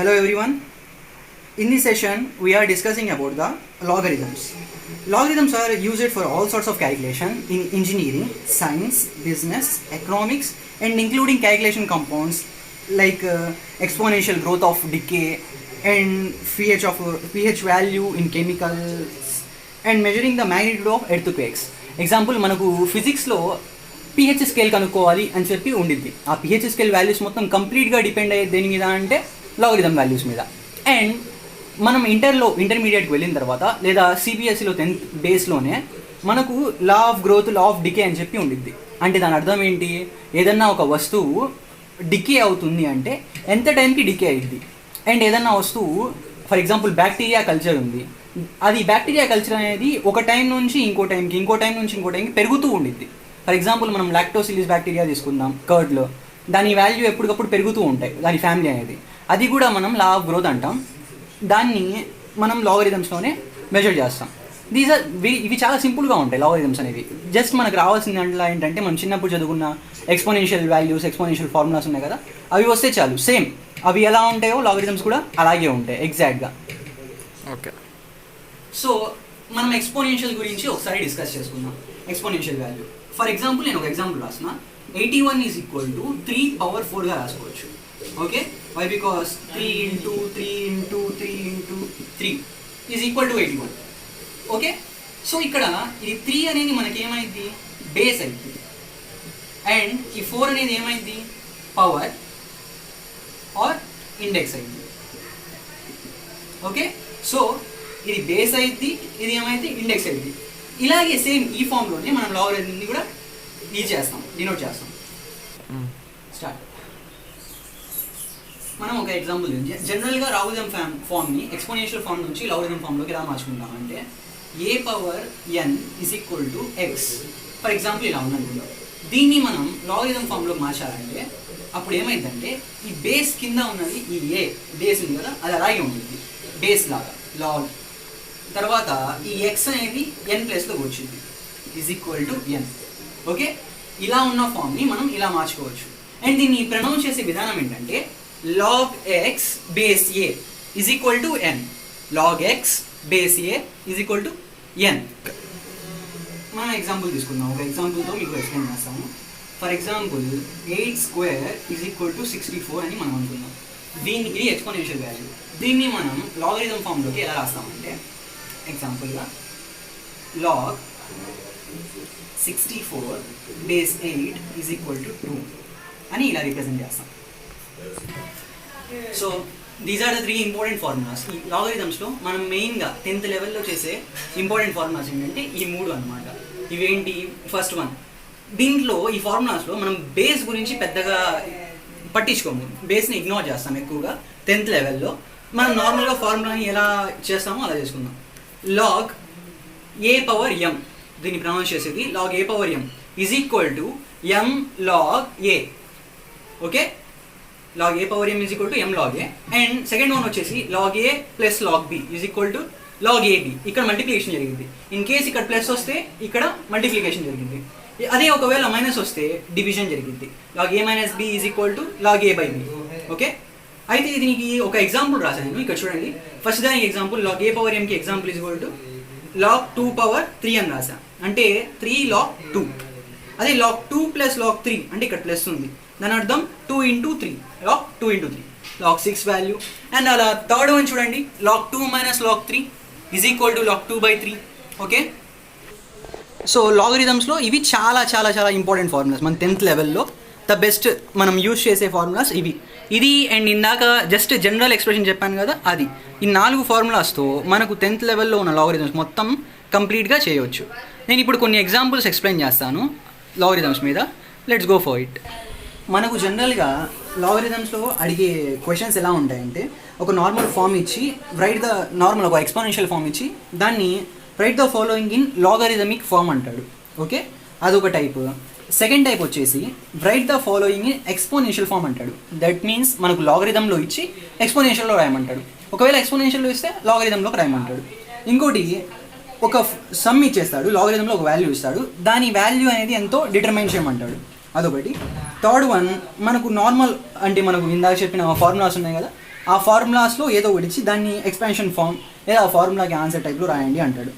Hello everyone. In this session, we are discussing about the logarithms. Logarithms are used for all sorts of calculation in engineering, science, business, economics, and including calculation compounds like exponential growth of decay and pH value in chemicals and measuring the magnitude of earthquakes. Example మనకు ఫిజిక్స్లో pH scale కనుక్కోవాలి అని చెప్పి ఉండిద్ది. ఆ pH scale values మొత్తం కంప్లీట్గా depend అయ్యేది దేని మీద అంటే లాగరిథం వాల్యూస్ మీద. అండ్ మనం ఇంటర్మీడియట్కి వెళ్ళిన తర్వాత లేదా సిబిఎస్ఈలో 10th బేస్లోనే మనకు law of growth, law of decay అని చెప్పి ఉండిద్ది. అంటే దాని అర్థం ఏంటి, ఏదన్నా ఒక వస్తువు డికే అవుతుంది అంటే ఎంత టైంకి డికే అయ్యిద్ది. అండ్ ఏదన్నా వస్తువు ఫర్ ఎగ్జాంపుల్ బ్యాక్టీరియా కల్చర్ ఉంది, అది బ్యాక్టీరియా కల్చర్ అనేది ఒక టైం నుంచి ఇంకో టైం నుంచి ఇంకో టైంకి పెరుగుతూ ఉండిద్ది. ఫర్ ఎగ్జాంపుల్ మనం లాక్టోసిలిస్ బ్యాక్టీరియా తీసుకుందాం కర్డ్లో, దాని వాల్యూ ఎప్పటికప్పుడు పెరుగుతూ ఉంటాయి, దాని ఫ్యామిలీ అనేది. అది కూడా మనం లా ఆఫ్ గ్రోత్ అంటాం. దాన్ని మనం లాగరిథమ్స్లోనే మెజర్ చేస్తాం. ఇవి చాలా సింపుల్గా ఉంటాయి లాగరిథమ్స్ అనేవి. జస్ట్ మనకు రావాల్సింది అంటే ఏంటంటే మనం చిన్నప్పుడు చదువుకున్న ఎక్స్పోనెన్షియల్ వాల్యూస్, ఎక్స్పోనెన్షియల్ ఫార్ములాస్ ఉన్నాయి కదా, అవి వస్తే చాలు. సేమ్ అవి ఎలా ఉంటాయో లాగరిథమ్స్ కూడా అలాగే ఉంటాయి ఎగ్జాక్ట్గా. ఓకే, సో మనం ఎక్స్పోనెన్షియల్ గురించి ఒకసారి డిస్కస్ చేసుకుందాం. ఎక్స్పోనెన్షియల్ వాల్యూ ఫర్ ఎగ్జాంపుల్ నేను ఒక ఎగ్జాంపుల్ రాసిన 81 ఈజ్ ఈక్వల్ టు 3^4గా రాసుకోవచ్చు. Okay, why because 3 × 3 × 3 × 3 is equal to 81. Okay, so ఇక్కడ ఇది 3 అనేది మనకి ఏమైంది, బేస్ అయింది. అండ్ ఈ 4 అనేది ఏమైంది, పవర్ ఆర్ ఇండెక్స్ అయింది. ఓకే, సో ఇది బేస్ అయింది, ఇది ఏమైంది, ఇండెక్స్ అయింది. ఇలాగే సేమ్ ఈ ఫామ్లోనే మనం లాగరిథంని కూడా డినోట్ చేస్తాం. స్టార్ట్. మనం ఒక ఎగ్జాంపుల్ జనరల్గా లాగరిథం ఫామ్ని ఎక్స్పోనెన్షియల్ ఫామ్ నుంచి లాగరిథం ఫామ్లోకి ఎలా మార్చుకుంటామంటే a⁻n = x. ఫర్ ఎగ్జాంపుల్ ఇలా ఉందనుకుందాం. దీన్ని మనం లాగరిథం ఫామ్లోకి మార్చాలంటే అప్పుడు ఏమైందంటే ఈ బేస్ కింద ఉన్నది, ఈ ఏ బేస్ ఉంది కదా, అది అలాగే ఉంటుంది బేస్ లాగా లాగ్. తర్వాత ఈ ఎక్స్ అనేది n ప్లేస్లోకి వచ్చింది =n. ఓకే, ఇలా ఉన్న ఫామ్ని మనం ఇలా మార్చుకోవచ్చు. అండ్ దీన్ని ప్రొనౌన్స్ చేసే విధానం ఏంటంటే log x base a = n. log x base a = n. మనం ఎగ్జాంపుల్ తీసుకుందాం. ఒక ఎగ్జాంపుల్తో మీకు ఎక్స్ప్లెయిన్ చేస్తాము. ఫర్ ఎగ్జాంపుల్ 8² = 64 అని మనం అనుకుందాం. ఇది ఎక్స్పోనెన్షియల్ వాల్యూ. దీన్ని మనం లాగరిథం ఫామ్లోకి ఎలా రాస్తామంటే ఎగ్జాంపుల్గా log 64 base 8 = 2 అని ఇలా రిప్రజెంట్ చేస్తాం. So these are the 3 important formulas. ఈ లాగరిథమ్స్లో మనం మెయిన్గా 10th లెవెల్లో చేసే ఇంపార్టెంట్ ఫార్ములాస్ ఏంటంటే ఈ 3 అనమాట. ఇవేంటి, ఫస్ట్ వన్, దీంట్లో ఈ ఫార్ములాస్లో మనం బేస్ గురించి పెద్దగా పట్టించుకోము, బేస్ని ఇగ్నోర్ చేస్తాం ఎక్కువగా 10th లెవెల్లో. మనం నార్మల్గా ఫార్ములాని ఎలా చేస్తామో అలా చేసుకుందాం. log a⁻m, దీన్ని ప్రొనౌన్స్ చేసేది log a⁻m = m log a. Okay, log a⁻m = m log a. And second one వచ్చేసి log a + log b = log ab. ఇక్కడ మల్టిప్లికేషన్ జరిగింది. ఇన్ కేస్ ఇక్కడ ప్లస్ వస్తే ఇక్కడ మల్టిప్లికేషన్ జరిగింది. అదే ఒకవేళ మైనస్ వస్తే డివిజన్ జరిగింది. log a - b = log a/b. Okay, అయితే దీనికి ఒక ఎగ్జాంపుల్ రాశాను నేను. ఇక్కడ చూడండి, ఫస్ట్ దానికి ఎగ్జాంపుల్ log a⁻mకి ఎగ్జాంపుల్ log 2/3 అని రాసా, అంటే 3 log 2. అదే log 2 + log 3 అంటే ఇక్కడ ప్లస్ ఉంది, దాని అర్థం 2 × 3, log 2 × 3, log 6 వాల్యూ. అండ్ అలా థర్డ్ వన్ చూడండి, log 2 - log 3 = log 2/3. Okay, so లాగరిథమ్స్లో ఇవి చాలా చాలా చాలా ఇంపార్టెంట్ ఫార్ములాస్. మన 10th లెవెల్లో ద బెస్ట్ మనం యూజ్ చేసే ఫార్ములాస్ ఇది. అండ్ ఇందాక జస్ట్ జనరల్ ఎక్స్ప్రెషన్ చెప్పాను కదా, అది. ఈ 4 ఫార్ములాస్తో మనకు 10th లెవెల్లో ఉన్న లాగరిథమ్స్ మొత్తం కంప్లీట్గా చేయవచ్చు. నేను ఇప్పుడు కొన్ని ఎగ్జాంపుల్స్ ఎక్స్ప్లెయిన్ చేస్తాను లాగరిథమ్స్ మీద. Let's go for it. మనకు జనరల్గా లాగరిథమ్స్లో అడిగే క్వశ్చన్స్ ఎలా ఉంటాయంటే, ఒక నార్మల్ ఫామ్ ఇచ్చి ఒక ఎక్స్పోనెన్షియల్ ఫామ్ ఇచ్చి దాన్ని write the following in logarithmic form అంటాడు. ఓకే, అదొక టైప్. సెకండ్ టైప్ వచ్చేసి write the following in exponential form అంటాడు. దట్ మీన్స్ మనకు లాగరిథంలో ఇచ్చి ఎక్స్పోనెన్షియల్లో రాయమంటాడు. ఒకవేళ ఎక్స్పోనెన్షియల్లో ఇస్తే లాగరిథంలోకి రాయమంటాడు. ఇంకోటి, ఒక సమ్ ఇచ్చేస్తాడు, లాగరిథంలో ఒక వాల్యూ ఇస్తాడు, దాని వాల్యూ అనేది ఎంతో డిటర్మైన్ చేయమంటాడు. అదొకటి. థర్డ్ వన్, మనకు నార్మల్ అంటే మనకు ఇందాక చెప్పిన ఫార్ములాస్ ఉన్నాయి కదా, ఆ ఫార్ములాస్లో ఏదో ఒకటి ఇచ్చి దాన్ని ఎక్స్పాన్షన్ ఫామ్ లేదా ఆ ఫార్ములాకి ఆన్సర్ టైప్లో రాయండి అంటాడు.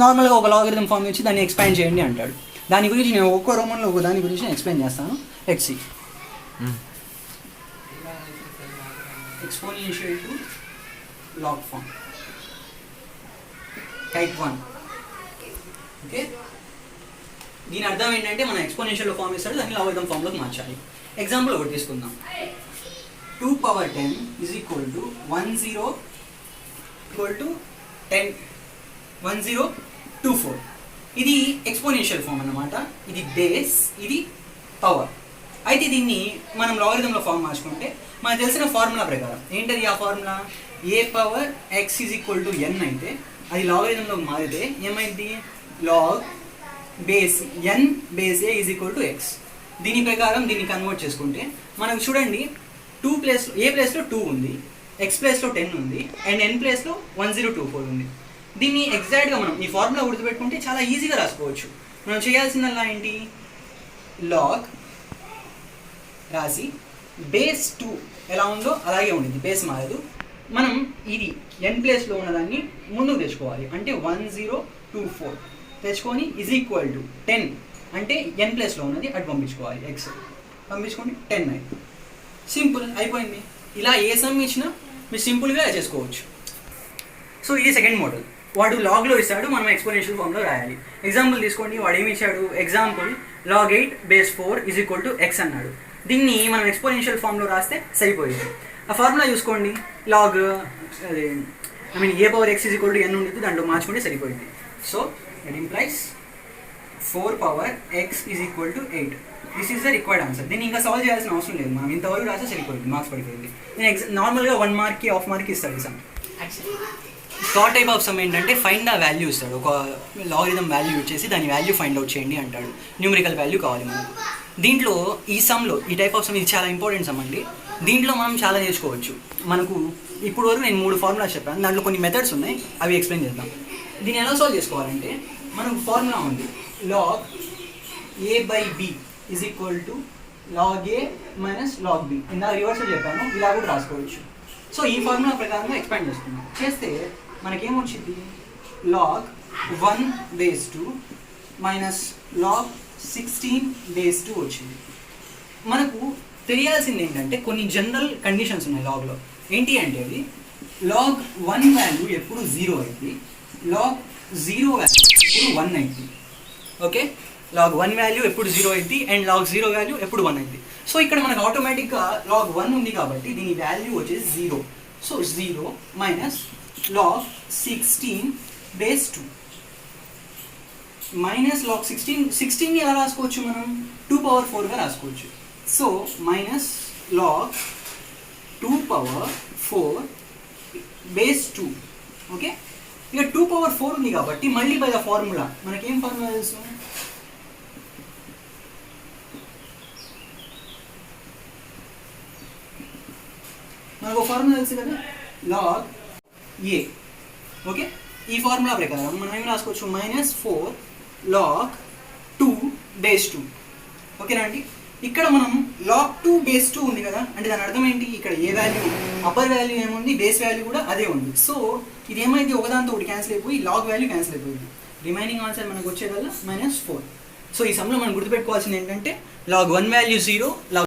నార్మల్గా ఒక లాగరిథం ఫామ్ ఇచ్చి దాన్ని ఎక్స్పాండ్ చేయండి అంటాడు. దాని గురించి నేను ఒక్కో రోమన్లో ఒక దాని గురించి నేను ఎక్స్ప్లెయిన్ చేస్తాను. Let's see. Exponential to log form type 1. Okay, దీని అర్థం ఏంటంటే మనం ఎక్స్పోనెన్షియల్ ఫామ్ ఇస్తాడు, దాన్ని లాగరిథం ఫామ్లోకి మార్చాలి. ఎగ్జాంపుల్ ఒకటి తీసుకుందాం. 2 power 10 is equal to 10 equal to 10 1024. ఇది ఎక్స్పోనెన్షియల్ ఫామ్ అన్నమాట. ఇది బేస్, ఇది పవర్. అయితే దీన్ని మనం లాగరిథంలో ఫామ్ మార్చుకుంటే మనకు తెలిసిన ఫార్ములా ప్రకారం ఏంటది? ఆ formula a power x is equal to n అయితే అది లాగరిథంలో మారితే ఏమైంది? Log base n base a is equal to x. దీని ప్రకారం దీన్ని కన్వర్ట్ చేసుకుంటే మనకు చూడండి, 2 ప్లేస్ ఏ ప్లేస్లో 2 ఉంది, ఎక్స్ ప్లేస్లో 10 ఉంది, అండ్ ఎన్ ప్లేస్లో 1024 ఉంది. దీన్ని ఎగ్జాక్ట్గా మనం ఈ ఫార్ములా గుర్తుపెట్టుకుంటే చాలా ఈజీగా రాసుకోవచ్చు. మనం చేయాల్సిందల్లా ఏంటి? లాగ్ రాసి బేస్ 2 ఎలా ఉందో అలాగే ఉంటుంది, బేస్ మారదు. మనం ఇది ఎన్ ప్లేస్లో ఉన్నదాన్ని ముందుకు తెచ్చుకోవాలి. అంటే 1024 తెచ్చుకొని ఈజ్ ఈక్వల్ టు 10 అంటే ఎన్ ప్లేస్లో ఉన్నది అటు పంపించుకోవాలి. ఎక్స్ పంపించుకోండి 10 అయింది. సింపుల్ అయిపోయింది. ఇలా ఏ సమ్ ఇచ్చినా మీరు సింపుల్గా చేసుకోవచ్చు. సో ఇది సెకండ్ మోడల్. వాడు లాగ్లో ఇస్తాడు, మనం ఎక్స్పోనెన్షియల్ ఫామ్లో రాయాలి. ఎగ్జాంపుల్ తీసుకోండి, వాడు ఏమి ఇచ్చాడు? Example log 8 base 4 is equal to x అన్నాడు. దీన్ని మనం ఎక్స్పోనెన్షియల్ ఫామ్లో రాస్తే సరిపోయింది. ఆ ఫార్ములా చూసుకోండి, log a power x is equal to n ఉంటుంది, దాంట్లో మార్చుకుంటే సరిపోయింది. So it implies 4 power x is equal to 8. This is the required answer. దీన్ని ఇంకా సాల్వ్ చేయాల్సిన అవసరం లేదు, మనం ఇంతవరకు రాస్తే సరిపోయింది, మార్క్స్ పడిపోయింది. నేను నార్మల్గా 1 మార్క్కి హాఫ్ మార్క్కి ఇస్తాడు some. Third type of some ఏంటంటే ఫైండ్ ద వాల్యూ ఇస్తాడు. ఒక లాగరిథం వాల్యూ ఇచ్చేసి దాని వాల్యూ ఫైండ్ అవుట్ చేయండి అంటాడు. న్యూమరికల్ వాల్యూ కావాలి మనకు. దీంట్లో ఈ సమ్లో ఈ టైప్ ఆఫ్ సమ్ ఇది చాలా ఇంపార్టెంట్ సమ్ అండి. దీంట్లో మనం చాలా నేర్చుకోవచ్చు. మనకు ఇప్పుడు వరకు నేను 3 ఫార్ములాస్ చెప్పాను, దాంట్లో కొన్ని మెథడ్స్ ఉన్నాయి, అవి ఎక్స్ప్లెయిన్ చేద్దాం. దీన్ని ఎలా సాల్వ్ చేసుకోవాలంటే మనకు ఫార్ములా ఉంది, log A by B is equal to log A minus log B. ఇందాక రివర్స్లో చెప్పాను, ఇలా కూడా రాసుకోవచ్చు. సో ఈ ఫార్ములా ప్రకారంగా ఎక్స్పాండ్ చేసుకున్నాం. చేస్తే మనకేమొచ్చింది? Log 1 base 2 minus log 16 base 2 వచ్చింది. మనకు తెలియాల్సింది ఏంటంటే కొన్ని జనరల్ కండిషన్స్ ఉన్నాయి లాగ్లో. ఏంటి అంటే అది లాగ్ 1 వాల్యూ ఎప్పుడు 0 అయింది, లాగ్ 0 వాల్యూ ఎప్పుడు 1 అయింది. ఓకే, లాగ్ 1 వాల్యూ ఎప్పుడు 0 అయింది అండ్ లాగ్ 0 వాల్యూ ఎప్పుడు 1 అయింది. సో ఇక్కడ మనకు ఆటోమేటిక్గా లాగ్ 1 ఉంది కాబట్టి దీని వాల్యూ వచ్చేసి 0. So 0 minus log 16 base 2 minus log 16ని ఎలా రాసుకోవచ్చు? మనం 2 power 4గా రాసుకోవచ్చు. So minus log 2 power 4 base 2. Okay, ఇక 2 power 4 ఉంది కాబట్టి మళ్ళీ బై ద ఫార్ములా మనకేం ఫార్ములా తెలుసు? మనకు ఫార్ములా తెలుసు కదా, లాగ్ ఏ. ఓకే, ఈ ఫార్ములా ప్రకారం మనం ఏం రాసుకోవచ్చు? -4 లాగ్ 2 బేస్ 2. ఓకేనా అండి? ఇక్కడ మనం లాగ్ 2 బేస్ 2 ఉంది కదా, అంటే దాని అర్థం ఏంటి? ఇక్కడ ఏ వాల్యూ అప్పర్ వాల్యూ ఏముంది, బేస్ వాల్యూ కూడా అదే ఉంది. సో ఇది ఏమైంది? ఒకదాంతో ఒకటి క్యాన్సిల్ అయిపోయి లాగ్ వాల్యూ క్యాన్సిల్ అయిపోయింది. రిమైనింగ్ ఆన్సర్ మనకు వచ్చేదల్లా -4. సో ఈ సమ్లో మనం గుర్తుపెట్టుకోవాల్సింది ఏంటంటే లాగ్ 1 వాల్యూ 0, లాగ్